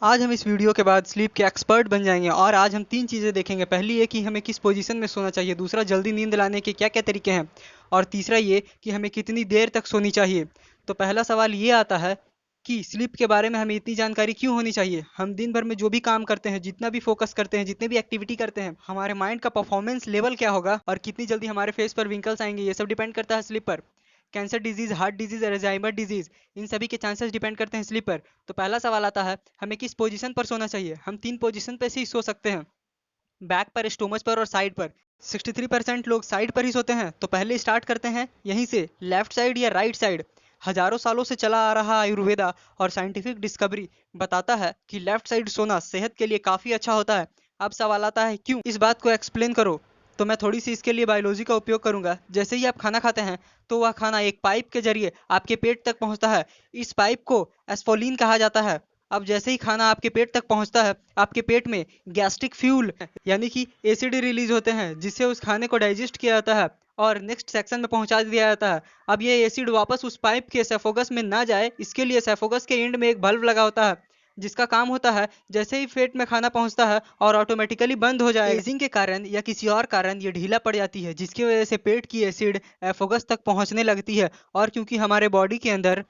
आज हम इस वीडियो के बाद स्लीप के एक्सपर्ट बन जाएंगे और आज हम तीन चीज़ें देखेंगे। पहली ये कि हमें किस पोजीशन में सोना चाहिए, दूसरा जल्दी नींद लाने के क्या क्या तरीके हैं, और तीसरा ये कि हमें कितनी देर तक सोनी चाहिए। तो पहला सवाल ये आता है कि स्लीप के बारे में हमें इतनी जानकारी क्यों होनी चाहिए। हम दिन भर में जो भी काम करते हैं, जितना भी फोकस करते हैं, जितने भी एक्टिविटी करते हैं, हमारे माइंड का परफॉर्मेंस लेवल क्या होगा और कितनी जल्दी हमारे फेस पर विंकल्स आएंगे, ये सब डिपेंड करता है स्लीप पर। Cancer disease, heart disease, Alzheimer disease, इन सभी के चांसेस डिपेंड करते हैं स्लीप पर। तो पहला सवाल आता है हमें किस पोजीशन पर सोना चाहिए। हम तीन पोजीशन पर ही सो सकते हैं, बैक पर, स्टोमच पर और साइड पर। 63% लोग साइड पर ही सोते हैं। तो पहले स्टार्ट करते हैं यहीं से, लेफ्ट साइड या राइट साइड। हजारों सालों से चला आ रहा आयुर्वेदा और साइंटिफिक डिस्कवरी बताता है कि लेफ्ट साइड सोना सेहत के लिए काफ़ी अच्छा होता है। अब सवाल आता है क्यों, इस बात को एक्सप्लेन करो। तो मैं थोड़ी सी इसके लिए बायोलॉजी का उपयोग करूंगा। जैसे ही आप खाना खाते हैं तो वह खाना एक पाइप के जरिए आपके पेट तक पहुंचता है। इस पाइप को एस्फोलिन कहा जाता है। अब जैसे ही खाना आपके पेट तक पहुंचता है, आपके पेट में गैस्ट्रिक फ्यूल यानी कि एसिड रिलीज होते हैं, जिससे उस खाने को डाइजेस्ट किया जाता है और नेक्स्ट सेक्शन में पहुंचा दिया जाता है। अब ये एसिड वापस उस पाइप के एसोफेगस में ना जाए, इसके लिए एसोफेगस के एंड में एक बल्ब लगा होता है, जिसका काम होता है जैसे ही पेट में खाना पहुंचता है और ऑटोमेटिकली बंद हो जाएगा। एजिंग के कारण या किसी और कारण ये ढीला पड़ जाती है, जिसकी वजह से पेट की एसिड एसोफेगस तक पहुंचने लगती है। और क्योंकि हमारे बॉडी के अंदर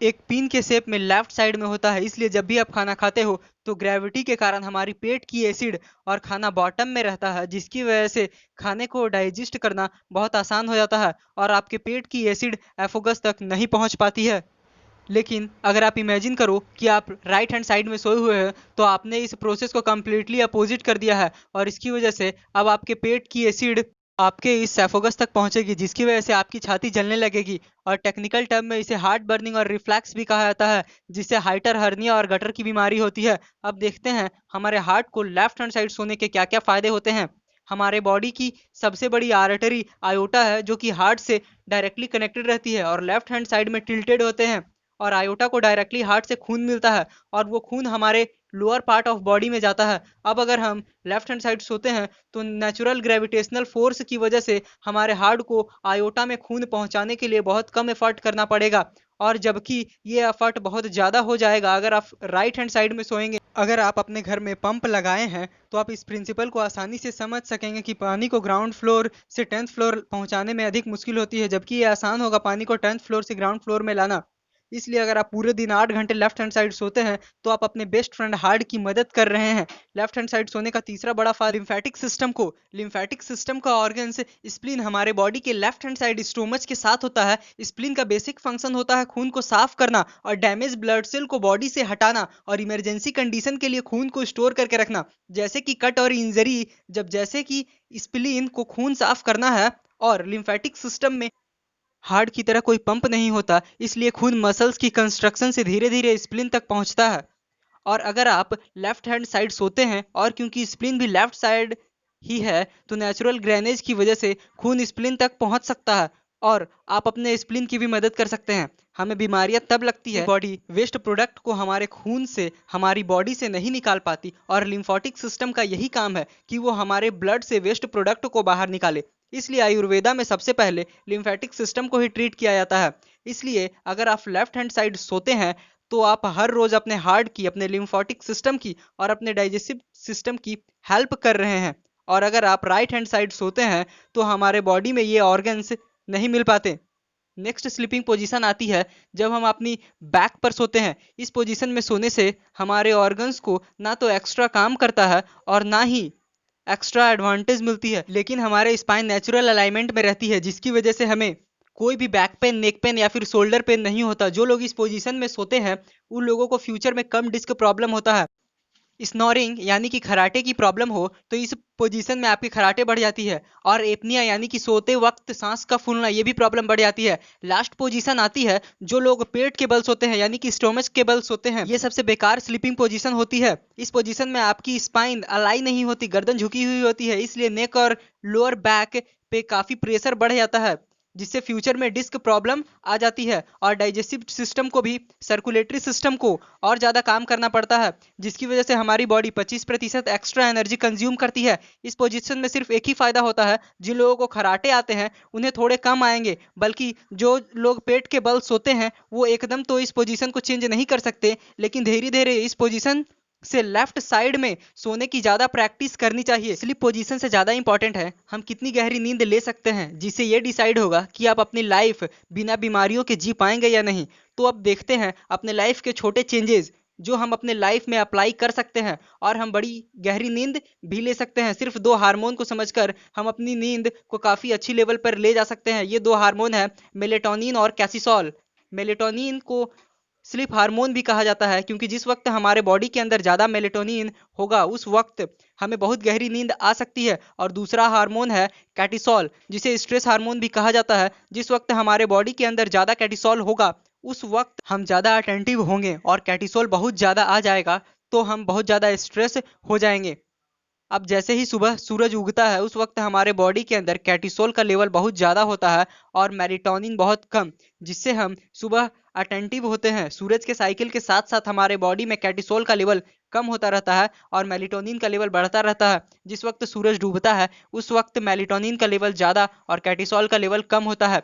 एक पिन के शेप में लेफ्ट साइड में होता है, इसलिए जब भी आप खाना खाते हो तो ग्रेविटी के कारण हमारी पेट की एसिड और खाना बॉटम में रहता है, जिसकी वजह से खाने को डाइजेस्ट करना बहुत आसान हो जाता है और आपके पेट की एसिड एसोफेगस तक नहीं पहुंच पाती है। लेकिन अगर आप इमेजिन करो कि आप राइट हैंड साइड में सोए हुए हैं, तो आपने इस प्रोसेस को कम्प्लीटली अपोजिट कर दिया है और इसकी वजह से अब आपके पेट की एसिड आपके इस एसोफेगस तक पहुंचेगी, जिसकी वजह से आपकी छाती जलने लगेगी। और टेक्निकल टर्म में इसे हार्ट बर्निंग और रिफ्लैक्स भी कहा जाता है, जिससे हाइटर, हर्निया और गटर की बीमारी होती है। अब देखते हैं हमारे हार्ट को लेफ्ट हैंड साइड सोने के क्या क्या फायदे होते हैं। हमारे बॉडी की सबसे बड़ी आर्टरी आयोटा है, जो कि हार्ट से डायरेक्टली कनेक्टेड रहती है और लेफ्ट हैंड साइड में टिल्टेड होते हैं। और आयोटा को डायरेक्टली हार्ट से खून मिलता है और वो खून हमारे लोअर पार्ट ऑफ बॉडी में जाता है। अब अगर हम लेफ्ट हैंड साइड सोते हैं तो नेचुरल ग्रेविटेशनल फोर्स की वजह से हमारे हार्ट को आयोटा में खून पहुंचाने के लिए बहुत कम एफर्ट करना पड़ेगा, और जबकि ये एफर्ट बहुत ज़्यादा हो जाएगा अगर आप राइट हैंड साइड में सोएंगे। अगर आप अपने घर में पंप लगाए हैं तो आप इस प्रिंसिपल को आसानी से समझ सकेंगे कि पानी को ग्राउंड फ्लोर से 10th फ्लोर पहुंचाने में अधिक मुश्किल होती है, जबकि ये आसान होगा पानी को 10th फ्लोर से ग्राउंड फ्लोर में लाना। इसलिए अगर आप पूरे दिन 8 घंटे लेफ्ट हैंड साइड सोते हैं तो आप अपने बेस्ट फ्रेंड हार्ट की मदद कर रहे हैं। लेफ्ट हैंड साइड सोने का तीसरा बड़ा फायदा लिम्फेटिक सिस्टम का ऑर्गन्स स्प्लीन हमारे बॉडी के लेफ्ट हैंड साइड स्टोमच के साथ होता है। स्प्लीन का बेसिक फंक्शन होता है खून को साफ करना और डैमेज ब्लड सेल को बॉडी से हटाना और इमरजेंसी कंडीशन के लिए खून को स्टोर करके रखना, जैसे कि कट और इंजरी। जब जैसे कि स्प्लीन को खून साफ करना है और लिम्फेटिक सिस्टम में हार्ट की तरह कोई पंप नहीं होता, इसलिए खून मसल्स की कंस्ट्रक्शन से धीरे धीरे स्प्लीन तक पहुंचता है। और अगर आप लेफ्ट हैंड साइड सोते हैं और क्योंकि स्प्लीन भी लेफ्ट साइड ही है, तो नेचुरल ग्रेनेज की वजह से खून स्प्लीन तक पहुंच सकता है और आप अपने स्प्लीन की भी मदद कर सकते हैं। हमें बीमारियां तब लगती है बॉडी वेस्ट प्रोडक्ट को हमारे खून से, हमारी बॉडी से नहीं निकाल पाती, और लिम्फोटिक सिस्टम का यही काम है कि वो हमारे ब्लड से वेस्ट प्रोडक्ट को बाहर निकाले। इसलिए आयुर्वेदा में सबसे पहले लिम्फेटिक सिस्टम को ही ट्रीट किया जाता है। इसलिए अगर आप लेफ्ट हैंड साइड सोते हैं तो आप हर रोज अपने हार्ट की, अपने लिम्फोटिक सिस्टम की और अपने डाइजेस्टिव सिस्टम की हेल्प कर रहे हैं। और अगर आप राइट हैंड साइड सोते हैं तो हमारे बॉडी में ये ऑर्गन्स नहीं मिल पाते। नेक्स्ट स्लीपिंग पोजीशन आती है जब हम अपनी बैक पर सोते हैं। इस पोजीशन में सोने से हमारे ऑर्गन्स को ना तो एक्स्ट्रा काम करता है और ना ही एक्स्ट्रा एडवांटेज मिलती है, लेकिन हमारे स्पाइन नेचुरल अलाइनमेंट में रहती है, जिसकी वजह से हमें कोई भी बैक पेन, नेक पेन या फिर शोल्डर पेन नहीं होता। जो लोग इस पोजीशन में सोते हैं उन लोगों को फ्यूचर में कम डिस्क प्रॉब्लम होता है। स्नोरिंग यानी कि खराटे की प्रॉब्लम हो तो इस पोजीशन में आपकी खराटे बढ़ जाती है, और एपनिया यानी कि सोते वक्त सांस का फूलना, ये भी प्रॉब्लम बढ़ जाती है। लास्ट पोजीशन आती है जो लोग पेट के बल सोते हैं यानी कि स्टोमच के बल सोते हैं, ये सबसे बेकार स्लीपिंग पोजीशन होती है। इस पोजीशन में आपकी स्पाइन अलाई नहीं होती, गर्दन झुकी हुई होती है, इसलिए नेक और लोअर बैक पे काफी प्रेशर बढ़ जाता है, जिससे फ्यूचर में डिस्क प्रॉब्लम आ जाती है। और डाइजेस्टिव सिस्टम को भी, सर्कुलेटरी सिस्टम को और ज़्यादा काम करना पड़ता है, जिसकी वजह से हमारी बॉडी 25% एक्स्ट्रा एनर्जी कंज्यूम करती है। इस पोजीशन में सिर्फ एक ही फायदा होता है, जिन लोगों को खराटे आते हैं उन्हें थोड़े कम आएंगे, बल्कि जो लोग पेट के बल सोते हैं वो एकदम तो इस पोजीशन को चेंज नहीं कर सकते, लेकिन धीरे धीरे इस पोजीशन से लेफ्ट साइड में सोने की ज़्यादा प्रैक्टिस करनी चाहिए। स्लीप पोजीशन से ज़्यादा इंपॉर्टेंट है हम कितनी गहरी नींद ले सकते हैं, जिससे ये डिसाइड होगा कि आप अपनी लाइफ बिना बीमारियों के जी पाएंगे या नहीं। तो अब देखते हैं अपने लाइफ के छोटे चेंजेस जो हम अपने लाइफ में अप्लाई कर सकते हैं और हम बड़ी गहरी नींद भी ले सकते हैं। सिर्फ दो हार्मोन को समझकर हम अपनी नींद को काफ़ी अच्छी लेवल पर ले जा सकते हैं। ये दो हार्मोन है मेलेटोनिन और कैसिसोल। मेलेटोनिन को स्लीप हार्मोन भी कहा जाता है क्योंकि जिस वक्त हमारे बॉडी के अंदर ज़्यादा मेलेटोनिन होगा उस वक्त हमें बहुत गहरी नींद आ सकती है। और दूसरा हार्मोन है कैटिसोल, जिसे स्ट्रेस हार्मोन भी कहा जाता है। जिस वक्त हमारे बॉडी के अंदर ज़्यादा कैटिसोल होगा उस वक्त हम ज़्यादा अटेंटिव होंगे, और कैटिसोल बहुत ज़्यादा आ जाएगा तो हम बहुत ज़्यादा स्ट्रेस हो जाएंगे। अब जैसे ही सुबह सूरज उगता है उस वक्त हमारे बॉडी के अंदर कैर्टिसोल का लेवल बहुत ज़्यादा होता है और मेलाटोनिन बहुत कम, जिससे हम सुबह अटेंटिव होते हैं। सूरज के साइकिल के साथ साथ हमारे बॉडी में कैर्टिसोल का लेवल कम होता रहता है और मेलाटोनिन का लेवल बढ़ता रहता है। जिस वक्त सूरज डूबता है उस वक्त मेलाटोनिन का लेवल ज़्यादा और कैर्टिसोल का लेवल कम होता है।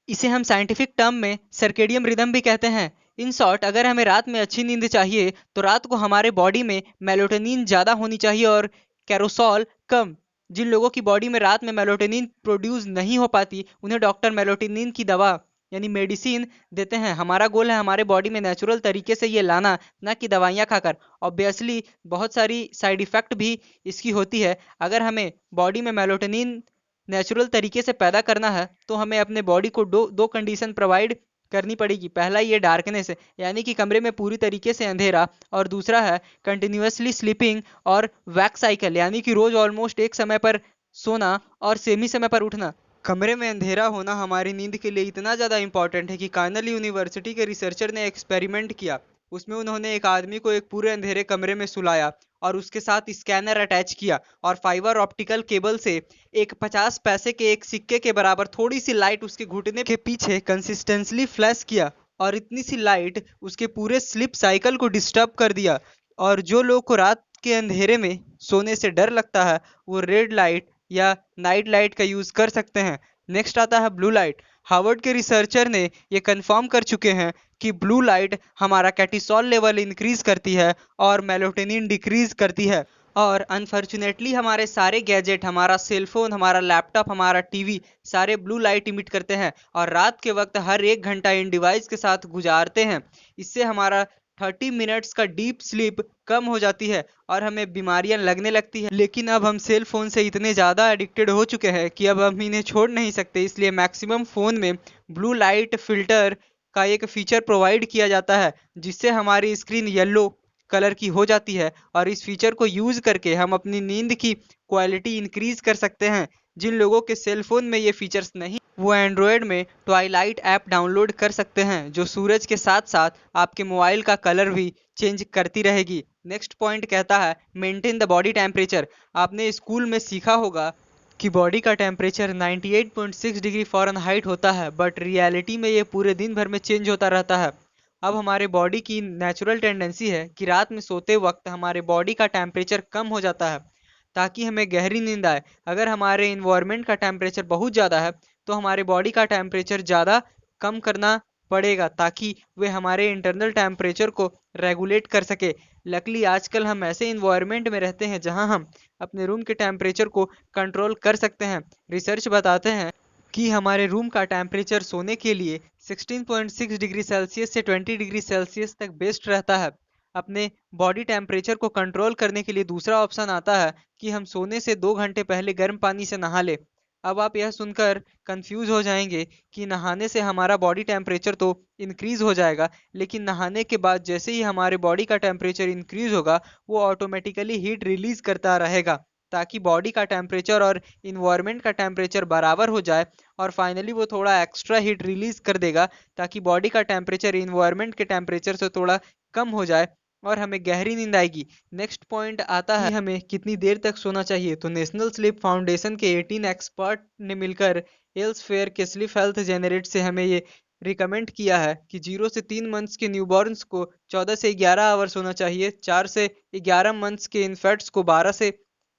इसे हम साइंटिफिक टर्म में सर्केडियम रिदम भी कहते हैं। इन शॉर्ट, अगर हमें रात में अच्छी नींद चाहिए तो रात को हमारे बॉडी में मेलाटोनिन ज़्यादा होनी चाहिए और कैरोसोल कम। जिन लोगों की बॉडी में रात में मेलाटोनिन प्रोड्यूस नहीं हो पाती उन्हें डॉक्टर मेलाटोनिन की दवा यानी मेडिसिन देते हैं। हमारा गोल है हमारे बॉडी में नेचुरल तरीके से ये लाना, ना कि दवाइयाँ खाकर। ऑब्वियसली बहुत सारी साइड इफ़ेक्ट भी इसकी होती है। अगर हमें बॉडी में मेलाटोनिन नेचुरल तरीके से पैदा करना है तो हमें अपने बॉडी को दो दो कंडीशन प्रोवाइड करनी पड़ेगी। पहला ये डार्कनेस है, यानी कि कमरे में पूरी तरीके से अंधेरा, और दूसरा है कंटिन्यूसली स्लीपिंग और वैक साइकिल, यानी कि रोज ऑलमोस्ट एक समय पर सोना और सेम ही समय पर उठना। कमरे में अंधेरा होना हमारी नींद के लिए इतना ज़्यादा इंपॉर्टेंट है कि कार्नेल यूनिवर्सिटी के रिसर्चर ने एक्सपेरिमेंट किया। उसमें उन्होंने एक आदमी को एक पूरे अंधेरे कमरे में सुलाया और उसके साथ स्कैनर अटैच किया और फाइबर ऑप्टिकल केबल से एक 50 पैसे के एक सिक्के के बराबर थोड़ी सी लाइट उसके घुटने के पीछे कंसिस्टेंटली फ्लैश किया, और इतनी सी लाइट उसके पूरे स्लीप साइकिल को डिस्टर्ब कर दिया। और जो लोग को रात के अंधेरे में सोने से डर लगता है वो रेड लाइट या नाइट लाइट का यूज़ कर सकते हैं। नेक्स्ट आता है ब्लू लाइट। हार्वर्ड के रिसर्चर ने ये कंफर्म कर चुके हैं कि ब्लू लाइट हमारा कैर्टिसोल लेवल इंक्रीज करती है और मेलाटोनिन डिक्रीज करती है। और अनफॉर्चुनेटली हमारे सारे गैजेट, हमारा सेलफोन, हमारा लैपटॉप, हमारा टीवी, सारे ब्लू लाइट इमिट करते हैं और रात के वक्त हर एक घंटा इन डिवाइस के साथ गुजारते हैं। इससे हमारा 30 मिनट्स का डीप स्लीप कम हो जाती है और हमें बीमारियां लगने लगती है। लेकिन अब हम सेल फोन से इतने ज़्यादा एडिक्टेड हो चुके हैं कि अब हम इन्हें छोड़ नहीं सकते। इसलिए मैक्सिमम फ़ोन में ब्लू लाइट फिल्टर का एक फीचर प्रोवाइड किया जाता है जिससे हमारी स्क्रीन येलो कलर की हो जाती है, और इस फीचर को यूज़ करके हम अपनी नींद की क्वालिटी इंक्रीज कर सकते हैं। जिन लोगों के सेल फोन में ये फीचर्स नहीं, वो एंड्रॉयड में ट्वाइलाइट ऐप डाउनलोड कर सकते हैं जो सूरज के साथ साथ आपके मोबाइल का कलर भी चेंज करती रहेगी। नेक्स्ट पॉइंट कहता है मेंटेन द बॉडी टेम्परेचर। आपने स्कूल में सीखा होगा कि बॉडी का टेम्परेचर 98.6 डिग्री फ़ारेनहाइट होता है, बट रियलिटी में ये पूरे दिन भर में चेंज होता रहता है। अब हमारे बॉडी की नेचुरल टेंडेंसी है कि रात में सोते वक्त हमारे बॉडी का टेम्परेचर कम हो जाता है ताकि हमें गहरी नींद आए। अगर हमारे इन्वायरमेंट का टेम्परेचर बहुत ज़्यादा है तो हमारे बॉडी का टेम्परेचर ज़्यादा कम करना पड़ेगा ताकि वे हमारे इंटरनल टेम्परेचर को रेगुलेट कर सके। लकली आजकल हम ऐसे इन्वायरमेंट में रहते हैं जहां हम अपने रूम के टेम्परेचर को कंट्रोल कर सकते हैं। रिसर्च बताते हैं कि हमारे रूम का टेम्परेचर सोने के लिए 16.6 डिग्री सेल्सियस से 20 डिग्री सेल्सियस तक बेस्ट रहता है। अपने बॉडी टेम्परेचर को कंट्रोल करने के लिए दूसरा ऑप्शन आता है कि हम सोने से 2 घंटे पहले गर्म पानी से नहा ले। अब आप यह सुनकर कंफ्यूज हो जाएंगे कि नहाने से हमारा बॉडी टेम्परेचर तो इंक्रीज हो जाएगा, लेकिन नहाने के बाद जैसे ही हमारे बॉडी का टेम्परेचर इंक्रीज होगा वो ऑटोमेटिकली हीट रिलीज करता रहेगा ताकि बॉडी का टेम्परेचर और इन्वायरमेंट का टेम्परेचर बराबर हो जाए, और फाइनली वो थोड़ा एक्स्ट्रा हीट रिलीज कर देगा ताकि बॉडी का टेम्परेचर इन्वायरमेंट के टेम्परेचर से थोड़ा कम हो जाए और हमें गहरी नींद आएगी। नेक्स्ट पॉइंट आता है कि हमें कितनी देर तक सोना चाहिए। तो नेशनल स्लीप फाउंडेशन के 18 एक्सपर्ट ने मिलकर हेल्थ फेयर के स्लीप हेल्थ जेनरेट से हमें ये रिकमेंड किया है कि 0 से 3 मंथ्स के न्यूबॉर्न्स को 14 से 11 आवर सोना चाहिए, 4 से 11 मंथ्स के इन्फेंट्स को 12 से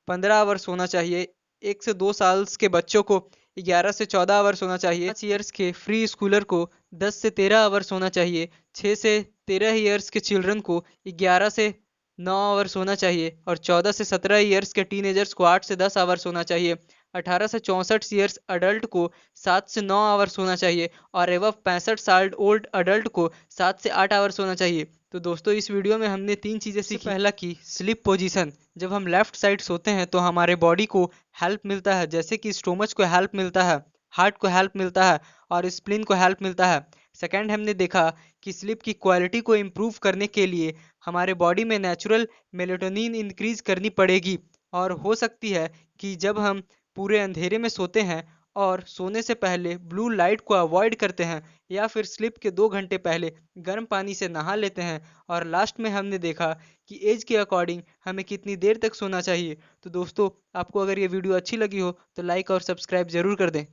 15 आवर सोना चाहिए, 1 से 2 साल के बच्चों को 11 से 14 आवर सोना चाहिए, 5 ईयर्स के फ्री स्कूलर को 10 से 13 आवर सोना चाहिए, 6 से 13 ईयर्स के चिल्ड्रन को 11 से 9 आवर सोना चाहिए। और 14 से 17 ईयर्स के टीनेजर्स को 8 से 10 आवर सोना चाहिए। 18 से 64 ईयर्स अडल्ट को 7 से 9 आवर सोना चाहिए। और एवं 65 साल ओल्ड अडल्ट को 7 से 8 आवर सोना चाहिए। तो दोस्तों इस वीडियो में हमने 3 चीज़ें सीखी। पहला की स्लीप पोजीशन। जब हम लेफ्ट साइड सोते हैं तो हमारे बॉडी को हेल्प मिलता है, जैसे कि स्टोमच को हेल्प मिलता है, हार्ट को हेल्प मिलता है और स्प्लीन को हेल्प मिलता है। सेकंड हमने देखा कि स्लीप की क्वालिटी को इम्प्रूव करने के लिए हमारे बॉडी में नेचुरल मेलेटोनिन इंक्रीज करनी पड़ेगी। और हो सकती है कि जब हम पूरे अंधेरे में सोते हैं और सोने से पहले ब्लू लाइट को अवॉइड करते हैं या फिर स्लीप के 2 घंटे पहले गर्म पानी से नहा लेते हैं। और लास्ट में हमने देखा कि एज के अकॉर्डिंग हमें कितनी देर तक सोना चाहिए। तो दोस्तों आपको अगर ये वीडियो अच्छी लगी हो तो लाइक और सब्सक्राइब ज़रूर कर दें।